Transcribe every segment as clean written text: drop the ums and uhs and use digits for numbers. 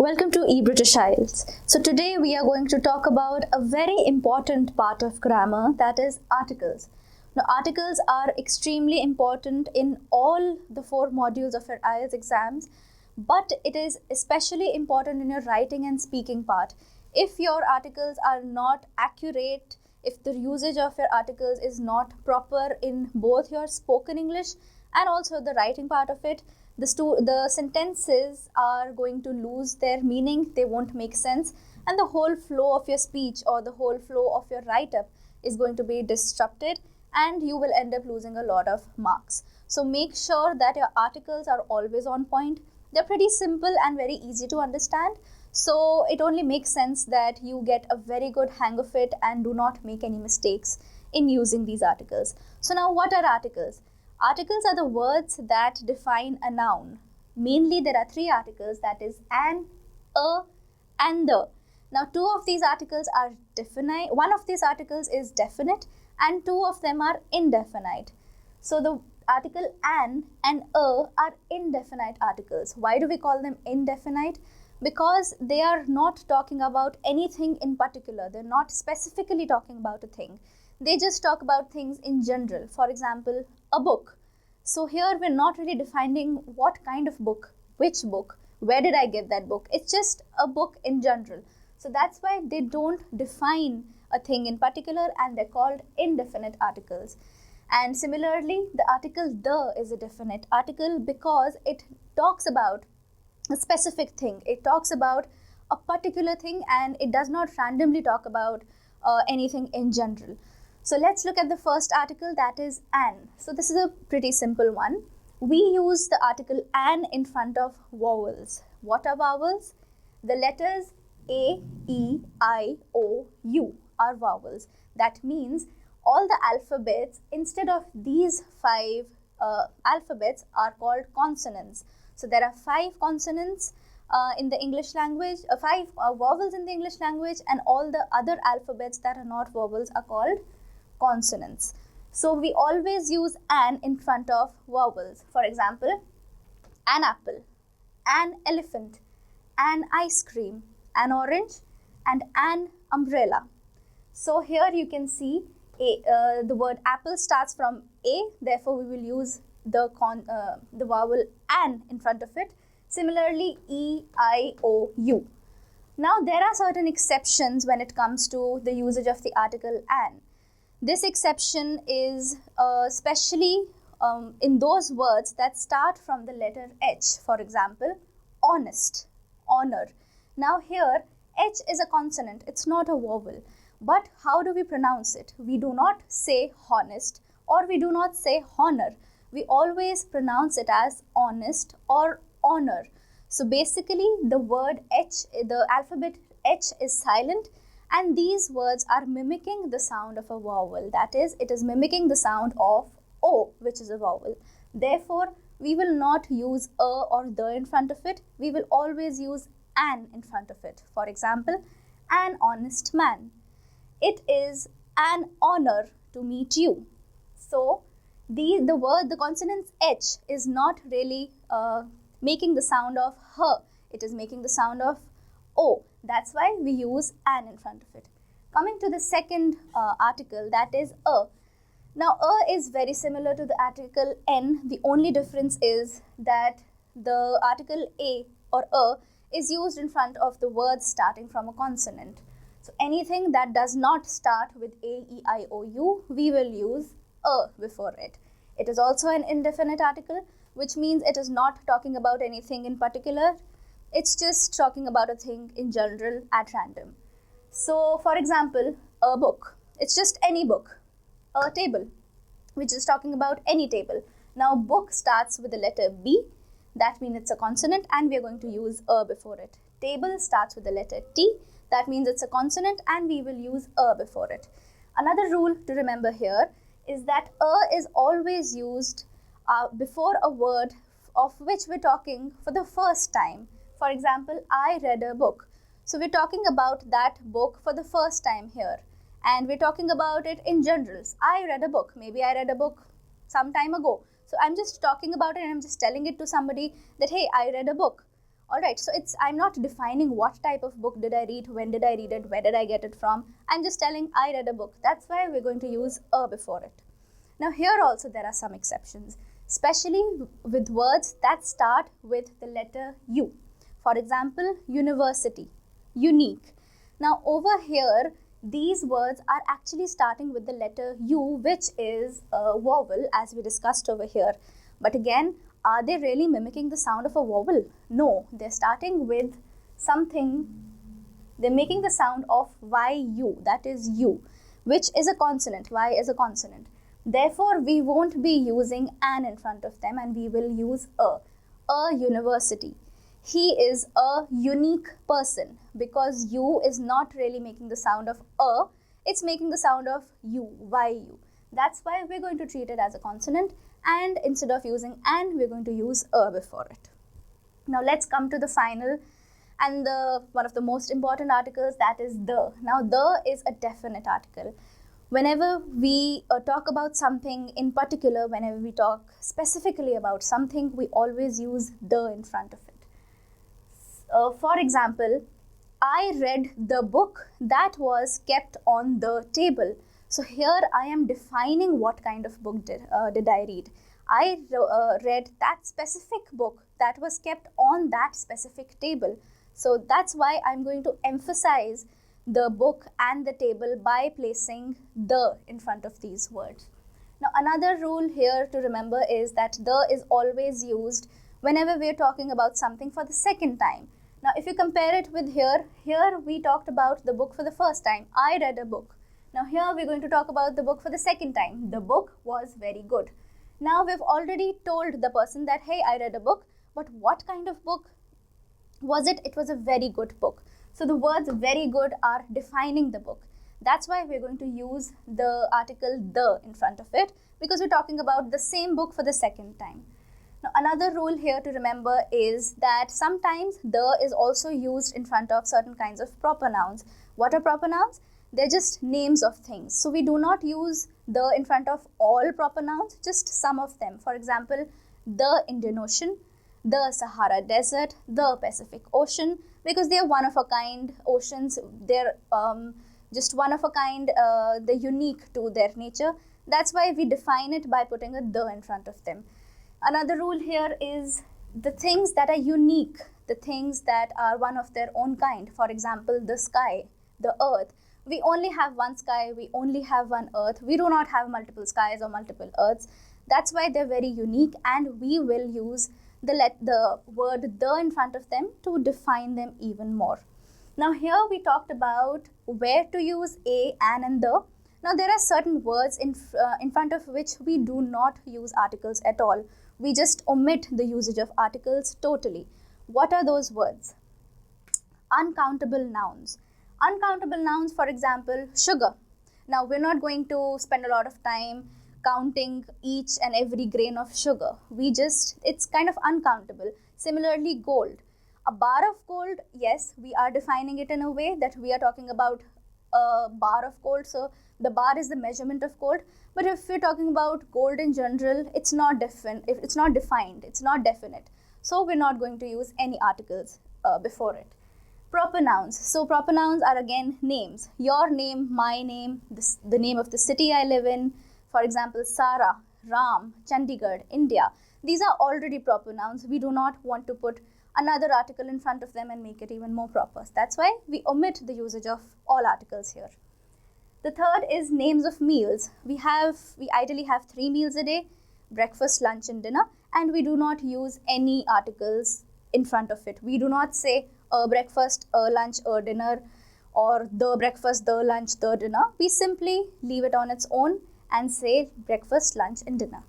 Welcome to eBritish Ielts. So today we are going to talk about a very important part of grammar, that is articles. Now articles are extremely important in all the 4 modules of your IELTS exams, but it is especially important in your writing and speaking part. If your articles are not accurate, if the usage of your articles is not proper in both your spoken English and also the writing part of it, the sentences are going to lose their meaning, they won't make sense, and the whole flow of your speech or the whole flow of your write-up is going to be disrupted and you will end up losing a lot of marks. So make sure that your articles are always on point. They're pretty simple and very easy to understand, so it only makes sense that you get a very good hang of it and do not make any mistakes in using these articles. So now, what are articles? Articles are the words that define a noun. Mainly there are 3 articles, that is an, a and the. Now 2 of these articles are definite, 1 of these articles is definite and 2 of them are indefinite. So the article an and a are indefinite articles. Why do we call them indefinite? Because they are not talking about anything in particular. They're not specifically talking about a thing. They just talk about things in general. For example, a book. So here we're not really defining what kind of book, which book, where did I get that book. It's just a book in general. So that's why they don't define a thing in particular and they're called indefinite articles. And similarly, the article the is a definite article because it talks about a specific thing. It talks about a particular thing and it does not randomly talk about anything in general. So let's look at the first article, that is an. So this is a pretty simple one. We use the article an in front of vowels. What are vowels? The letters A, E, I, O, U are vowels. That means all the alphabets, instead of these 5 alphabets, are called consonants. So there are 5 consonants in the English language, 5 vowels in the English language, and all the other alphabets that are not vowels are called consonants. So we always use an in front of vowels. For example, an apple, an elephant, an ice cream, an orange, and an umbrella. So here you can see the word apple starts from A, therefore we will use the vowel an in front of it. Similarly, E, I, O, U. Now there are certain exceptions when it comes to the usage of the article an. This exception is especially in those words that start from the letter H. For example, honest, honor. Now here, H is a consonant, it's not a vowel. But how do we pronounce it? We do not say honest or we do not say honor. We always pronounce it as honest or honor. So basically the word H, the alphabet H is silent, and these words are mimicking the sound of a vowel. That is, it is mimicking the sound of O, which is a vowel. Therefore, we will not use a or the in front of it. We will always use an in front of it. For example, an honest man. It is an honor to meet you. So, the consonant H is not really making the sound of her. It is making the sound of O. That's why we use an in front of it. Coming to the second article, that is a. Now a is very similar to the article n. The only difference is that the article a or a is used in front of the words starting from a consonant. So anything that does not start with A, E, I, O, U, we will use a before it. It is also an indefinite article, which means it is not talking about anything in particular. It's just talking about a thing in general at random. So, for example, a book. It's just any book. A table, which is talking about any table. Now, book starts with the letter B. That means it's a consonant and we are going to use a before it. Table starts with the letter T. That means it's a consonant and we will use a before it. Another rule to remember here is that a is always used before a word of which we're talking for the first time. For example, I read a book. So we're talking about that book for the first time here. And we're talking about it in general. I read a book. Maybe I read a book some time ago. So I'm just talking about it and I'm just telling it to somebody that, hey, I read a book. Alright, so I'm not defining what type of book did I read, when did I read it, where did I get it from. I'm just telling I read a book. That's why we're going to use a before it. Now here also there are some exceptions, especially with words that start with the letter U. For example, university, unique. Now over here, these words are actually starting with the letter U, which is a vowel, as we discussed over here. But again, are they really mimicking the sound of a vowel? No, they're starting with something, they're making the sound of YU, that is U, which is a consonant. Y is a consonant. Therefore, we won't be using an in front of them and we will use a. A university. He is a unique person, because U is not really making the sound of a, it's making the sound of U, YU. That's why we're going to treat it as a consonant, and instead of using an, we're going to use a before it. Now let's come to the final and one of the most important articles, that is the. Now the is a definite article. Whenever we talk about something in particular, whenever we talk specifically about something, we always use the in front of it. For example, I read the book that was kept on the table. So here I am defining what kind of book did I read. I read that specific book that was kept on that specific table. So that's why I'm going to emphasize the book and the table by placing the in front of these words. Now another rule here to remember is that the is always used whenever we are talking about something for the second time. Now if you compare it with here we talked about the book for the first time. I read a book. Now here we're going to talk about the book for the second time. The book was very good. Now we've already told the person that, hey, I read a book, but what kind of book was it? It was a very good book. So the words very good are defining the book. That's why we're going to use the article the in front of it, because we're talking about the same book for the second time. Now another rule here to remember is that sometimes the is also used in front of certain kinds of proper nouns. What are proper nouns? They're just names of things. So we do not use the in front of all proper nouns, just some of them. For example, the Indian Ocean, the Sahara Desert, the Pacific Ocean, because they are one of a kind oceans. They're just one of a kind, they're unique to their nature. That's why we define it by putting a the in front of them. Another rule here is the things that are unique, the things that are one of their own kind. For example, the sky, the earth. We only have one sky, we only have one earth. We do not have multiple skies or multiple earths. That's why they're very unique, and we will use the word the in front of them to define them even more. Now here we talked about where to use a, an and the. Now there are certain words in front of which we do not use articles at all. We just omit the usage of articles totally. What are those words? Uncountable nouns. Uncountable nouns, for example, sugar. Now we're not going to spend a lot of time counting each and every grain of sugar. It's kind of uncountable. Similarly, gold. A bar of gold, yes, we are defining it in a way that we are talking about a bar of gold. So the bar is the measurement of gold. But if we're talking about gold in general, it's not defined, it's not definite. So we're not going to use any articles before it. Proper nouns. So proper nouns are again names. Your name, my name, the name of the city I live in. For example, Sarah, Ram, Chandigarh, India. These are already proper nouns. We do not want to put another article in front of them and make it even more proper. That's why we omit the usage of all articles here. The third is names of meals. We ideally have 3 meals a day, breakfast, lunch and dinner, and we do not use any articles in front of it. We do not say a breakfast, a lunch, a dinner, or the breakfast, the lunch, the dinner. We simply leave it on its own and say breakfast, lunch and dinner.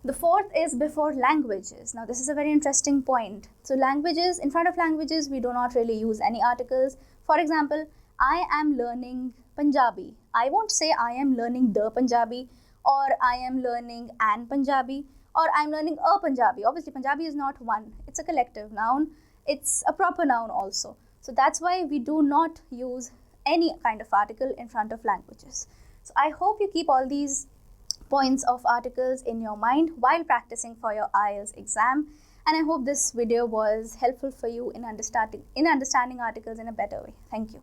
The fourth is before languages. Now this is a very interesting point. So languages, in front of languages, we do not really use any articles. For example, I am learning Punjabi. I won't say I am learning the Punjabi, or I am learning an Punjabi, or I'm learning a Punjabi. Obviously, Punjabi is not one. It's a collective noun. It's a proper noun also. So that's why we do not use any kind of article in front of languages. So I hope you keep all these points of articles in your mind while practicing for your IELTS exam. And I hope this video was helpful for you in understanding articles in a better way. Thank you.